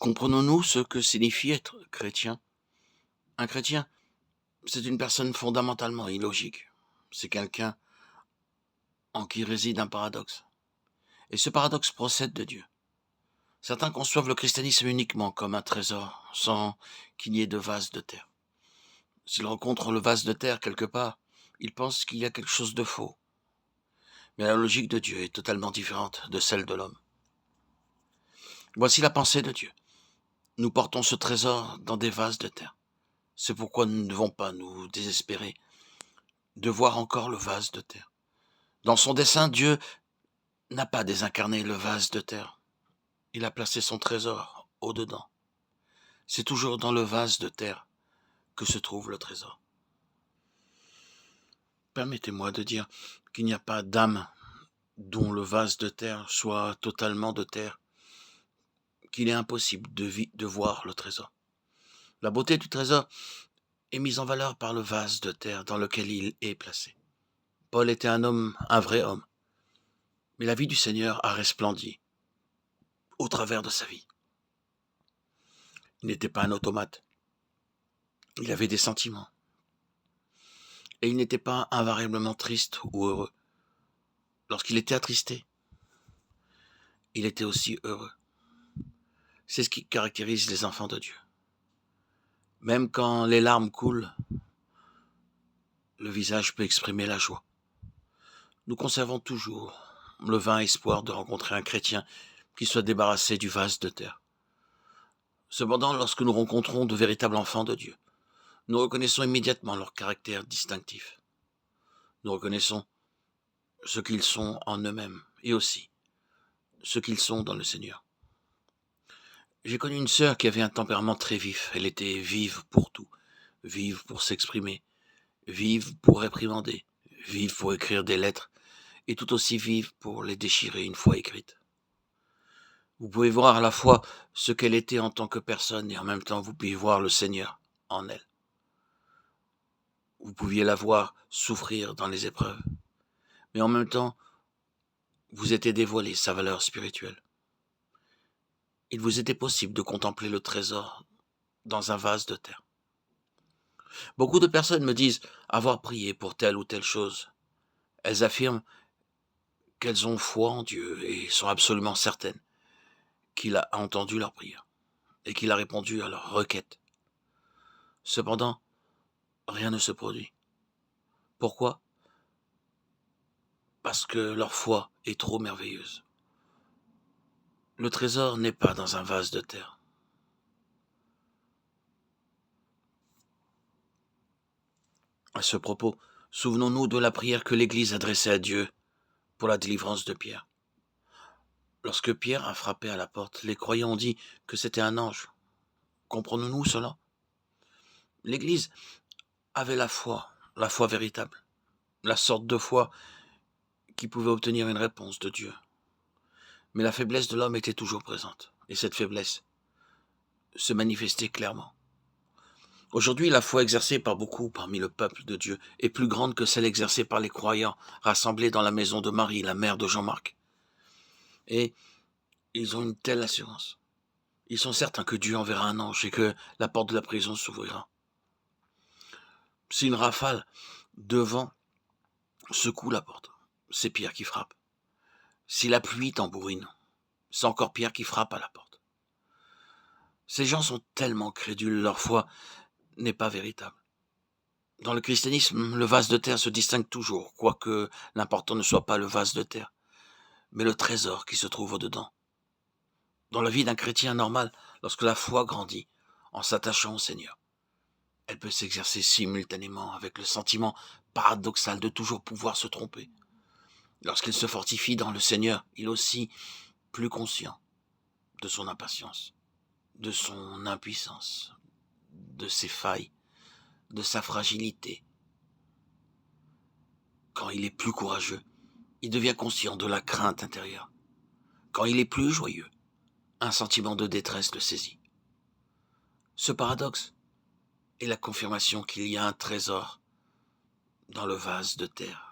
Comprenons-nous ce que signifie être chrétien? Un chrétien, c'est une personne fondamentalement illogique. C'est quelqu'un en qui réside un paradoxe. Et ce paradoxe procède de Dieu. Certains conçoivent le christianisme uniquement comme un trésor, sans qu'il y ait de vase de terre. S'ils rencontrent le vase de terre quelque part, ils pensent qu'il y a quelque chose de faux. Mais la logique de Dieu est totalement différente de celle de l'homme. Voici la pensée de Dieu. Nous portons ce trésor dans des vases de terre. C'est pourquoi nous ne devons pas nous désespérer de voir encore le vase de terre. Dans son dessein, Dieu n'a pas désincarné le vase de terre. Il a placé son trésor au-dedans. C'est toujours dans le vase de terre que se trouve le trésor. Permettez-moi de dire qu'il n'y a pas d'âme dont le vase de terre soit totalement de terre, qu'il est impossible de voir le trésor. La beauté du trésor est mise en valeur par le vase de terre dans lequel il est placé. Paul était un homme, un vrai homme, mais la vie du Seigneur a resplendi au travers de sa vie. Il n'était pas un automate. Il avait des sentiments. Et il n'était pas invariablement triste ou heureux. Lorsqu'il était attristé, il était aussi heureux. C'est ce qui caractérise les enfants de Dieu. Même quand les larmes coulent, le visage peut exprimer la joie. Nous conservons toujours le vain espoir de rencontrer un chrétien qui soit débarrassé du vase de terre. Cependant, lorsque nous rencontrons de véritables enfants de Dieu, nous reconnaissons immédiatement leur caractère distinctif. Nous reconnaissons ce qu'ils sont en eux-mêmes et aussi ce qu'ils sont dans le Seigneur. J'ai connu une sœur qui avait un tempérament très vif. Elle était vive pour tout, vive pour s'exprimer, vive pour réprimander, vive pour écrire des lettres et tout aussi vive pour les déchirer une fois écrites. Vous pouvez voir à la fois ce qu'elle était en tant que personne et en même temps vous pouvez voir le Seigneur en elle. Vous pouviez la voir souffrir dans les épreuves, mais en même temps vous était dévoilé sa valeur spirituelle. Il vous était possible de contempler le trésor dans un vase de terre. Beaucoup de personnes me disent avoir prié pour telle ou telle chose. Elles affirment qu'elles ont foi en Dieu et sont absolument certaines qu'il a entendu leur prière et qu'il a répondu à leurs requêtes. Cependant, rien ne se produit. Pourquoi? Parce que leur foi est trop merveilleuse. Le trésor n'est pas dans un vase de terre. À ce propos, souvenons-nous de la prière que l'Église adressait à Dieu pour la délivrance de Pierre. Lorsque Pierre a frappé à la porte, les croyants ont dit que c'était un ange. Comprenons-nous cela? L'Église avait la foi véritable, la sorte de foi qui pouvait obtenir une réponse de Dieu. Mais la faiblesse de l'homme était toujours présente, et cette faiblesse se manifestait clairement. Aujourd'hui, la foi exercée par beaucoup parmi le peuple de Dieu est plus grande que celle exercée par les croyants rassemblés dans la maison de Marie, la mère de Jean-Marc. Et ils ont une telle assurance. Ils sont certains que Dieu enverra un ange et que la porte de la prison s'ouvrira. Si une rafale de vent secoue la porte, c'est Pierre qui frappe. Si la pluie tambourine, c'est encore Pierre qui frappe à la porte. Ces gens sont tellement crédules, leur foi n'est pas véritable. Dans le christianisme, le vase de terre se distingue toujours, quoique l'important ne soit pas le vase de terre, mais le trésor qui se trouve au-dedans. Dans la vie d'un chrétien normal, lorsque la foi grandit en s'attachant au Seigneur, elle peut s'exercer simultanément avec le sentiment paradoxal de toujours pouvoir se tromper. Lorsqu'il se fortifie dans le Seigneur, il est aussi plus conscient de son impatience, de son impuissance, de ses failles, de sa fragilité. Quand il est plus courageux, il devient conscient de la crainte intérieure. Quand il est plus joyeux, un sentiment de détresse le saisit. Ce paradoxe est la confirmation qu'il y a un trésor dans le vase de terre.